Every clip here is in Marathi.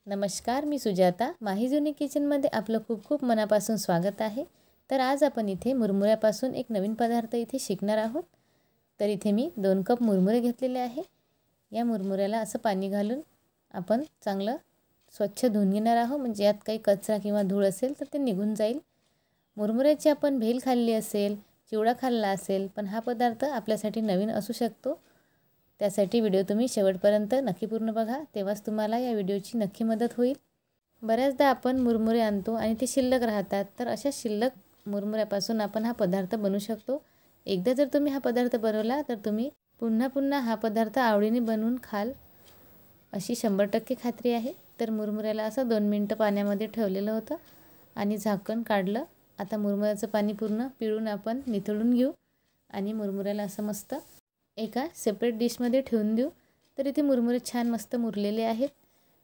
नमस्कार, मी सुजाता. माही जुनी किचनमध्ये आपलं खूप खूप मनापासून स्वागत आहे. तर आज आपण इथे मुरमुऱ्यापासून एक नवीन पदार्थ इथे शिकणार आहोत. तर इथे मी 2 कप मुरमुरे घेतलेले आहे. या मुरमुऱ्याला असं पाणी घालून आपण चांगलं स्वच्छ धुवून घेणार आहोत, म्हणजे यात काही कचरा किंवा धूळ असेल तर ते निघून जाईल. मुरमुऱ्याची आपण भेल खाल्ली असेल, चिवडा खाल्ला असेल, पण हा पदार्थ आपल्यासाठी नवीन असू शकतो. त्यासाठी व्हिडिओ तुम्ही शेवटपर्यंत नक्की पूर्ण बघा, तेव्हाच तुम्हाला या व्हिडिओची नक्की मदत होईल. बऱ्याचदा आपण मुरमुरे आणतो आणि ते शिल्लक राहतात, तर अशा शिल्लक मुरमुऱ्यापासून आपण हा पदार्थ बनवू शकतो. एकदा जर तुम्ही हा पदार्थ बनवला तर तुम्ही पुन्हा पुन्हा हा पदार्थ आवडीने बनवून खाल, अशी 100% खात्री आहे. तर मुरमुऱ्याला असं 2 मिनिटं पाण्यामध्ये ठेवलेलं होतं आणि झाकण काढलं. आता मुरमुऱ्याचं पाणी पूर्ण पिळून आपण निथळून घेऊ आणि मुरमुऱ्याला असं मस्त एका सेपरेट डिशमध्ये ठेवून देऊ. तर इथे मुरमुरे छान मस्त मुरलेले आहेत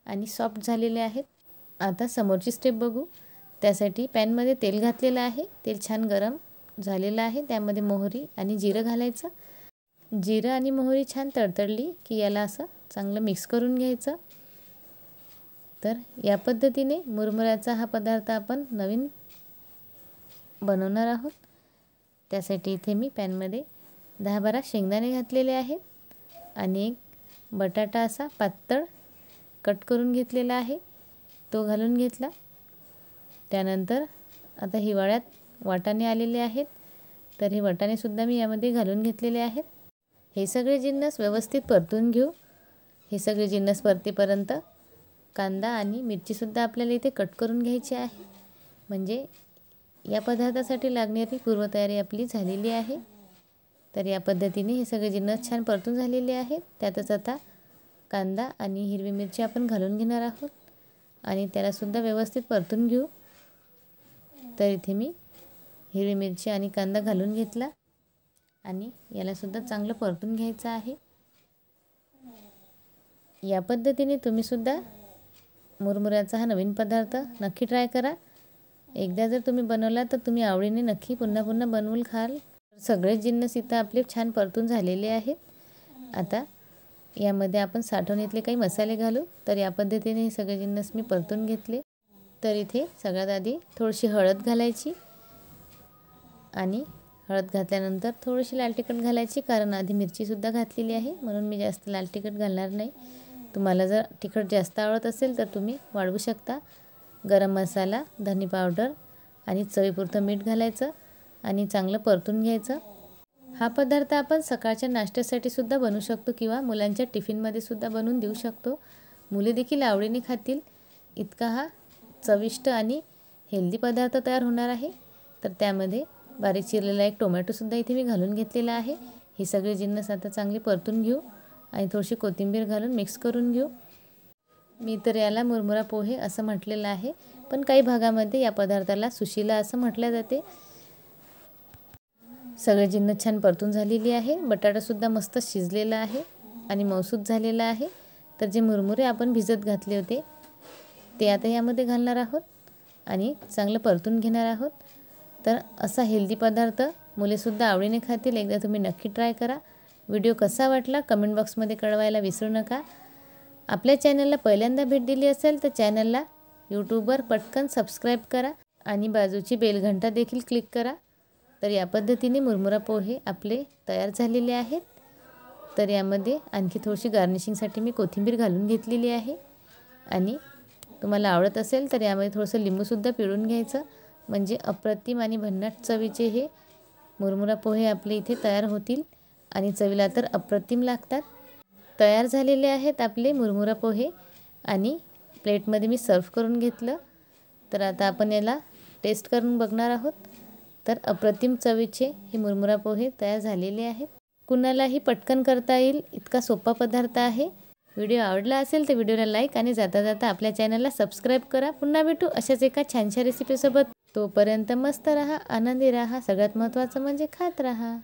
आणि सॉफ्ट झालेले आहेत. आता समोरची स्टेप बघू. त्यासाठी पॅनमध्ये तेल घातलेलं आहे. तेल छान गरम झालेलं आहे. त्यामध्ये मोहरी आणि जिरं घालायचं. जिरं आणि मोहरी छान तडतडली की याला असं चांगलं मिक्स करून घ्यायचं. तर या पद्धतीने मुरमुऱ्याचा हा पदार्थ आपण नवीन बनवणार आहोत. त्यासाठी इथे मी पॅनमध्ये 10-12 शेंगदाणे घातलेले आहेत आणि एक बटाटा असा पातळ कट करून घेतलेला आहे, तो घालून घेतला. त्यानंतर आता हिवाळ्यात वाटाणे आलेले आहेत, तर हे वाटाणेसुद्धा मी यामध्ये घालून घेतलेले आहेत. हे सगळे जिन्नस व्यवस्थित परतून घेऊ. हे सगळे जिन्नस परतेपर्यंत कांदा आणि मिरचीसुद्धा आपल्याला इथे कट करून घ्यायची आहे, म्हणजे या पदार्थासाठी लागणारी पूर्वतयारी आपली झालेली आहे. तर या पद्धतीने हे सगळे जिन्नस छान परतून झालेले आहेत. त्यातच आता कांदा आणि हिरवी मिरची आपण घालून घेणार आहोत आणि त्यालासुद्धा व्यवस्थित परतून घेऊ. तर इथे मी हिरवी मिरची आणि कांदा घालून घेतला आणि यालासुद्धा चांगलं परतून घ्यायचं आहे. या पद्धतीने तुम्हीसुद्धा मुरमुऱ्याचा हा नवीन पदार्थ नक्की ट्राय करा. एकदा जर तुम्ही बनवला तर तुम्ही आवडीने नक्की पुन्हा पुन्हा बनवून खाल. सगळे जिन्नस इथं आपले छान परतून झालेले आहेत. आता यामध्ये आपण साठवणीतले काही मसाले घालू. तर या पद्धतीने हे सगळे जिन्नस मी परतून घेतले. तर इथे सगळ्यात आधी थोडीशी हळद घालायची आणि हळद घातल्यानंतर थोडीशी लाल तिखट घालायची, कारण आधी मिरचीसुद्धा घातलेली आहे, म्हणून मी जास्त लाल तिखट घालणार नाही. तुम्हाला जर तिखट जास्त आवडत असेल तर तुम्ही वाढवू शकता. गरम मसाला, धने पावडर आणि चवीपुरतं मीठ घालायचं आणि चांगलं परतून घ्यायचं. हा पदार्थ आपण सकाळच्या नाश्त्यासाठी सुद्धा बनवू शकतो किंवा मुलांच्या टिफिनमध्ये सुद्धा बनवून देऊ शकतो. मुले देखील आवडीने खातील इतका हा चविष्ट आणि हेल्दी पदार्थ तयार होणार आहे. तर त्यामध्ये बारीक चिरलेला एक टोमॅटोसुद्धा इथे मी घालून घेतलेला आहे. हे सगळे जिन्नस आता चांगले परतून घेऊ आणि थोडीशी कोथिंबीर घालून मिक्स करून घेऊ. मी तर याला मुरमुरा पोहे असं म्हटलेलं आहे, पण काही भागामध्ये या पदार्थाला सुशिला असं म्हटलं जाते. सगळे जिन्नस छान परतून झालेली आहे. बटाटासुद्धा मस्त शिजलेला आहे आणि मऊसूत झालेला आहे. तर जे मुरमुरे आपण भिजत घातले होते ते आता यामध्ये घालणार आहोत आणि चांगलं परतून घेणार आहोत. तर असा हेल्दी पदार्थ मुलेसुद्धा आवडीने खातील. एकदा तुम्ही नक्की ट्राय करा. व्हिडिओ कसा वाटला कमेंट बॉक्समध्ये कळवायला विसरू नका. आपल्या चॅनलला पहिल्यांदा भेट दिली असेल तर चॅनलला यूट्यूबवर पटकन सबस्क्राईब करा आणि बाजूची बेलघंटा देखील क्लिक करा. तर या पद्धतीने मुरमुरा पोहे आपले तयार झालेले आहेत. तर यामध्ये आणखी थोडीशी गार्निशिंगसाठी मी कोथिंबीर घालून घेतलेली आहे आणि तुम्हाला आवडत असेल तर यामध्ये थोडंसं लिंबूसुद्धा पिळून घ्यायचं, म्हणजे अप्रतिम आणि भन्नाट चवीचे हे मुरमुरा पोहे आपले इथे तयार होतील आणि चवीला तर अप्रतिम लागतात. तयार झालेले आहेत आपले मुरमुरा पोहे आणि प्लेटमध्ये मी सर्व करून घेतलं. तर आता आपण याला टेस्ट करून बघणार आहोत. तर अप्रतिम चवीचे हे मुरमुरा पोहे तयार झालेले आहेत. कुणालाही पटकन करता येईल इतका सोपा पदार्थ आहे. व्हिडिओ आवडला असेल तर व्हिडिओला लाईक आणि जाता जाता आपल्या चॅनलला सबस्क्राईब करा. पुन्हा भेटू अशाच एका छानशा रेसिपीसोबत. तोपर्यंत मस्त राहा, आनंदी राहा, सगळ्यात महत्त्वाचं म्हणजे खात राहा.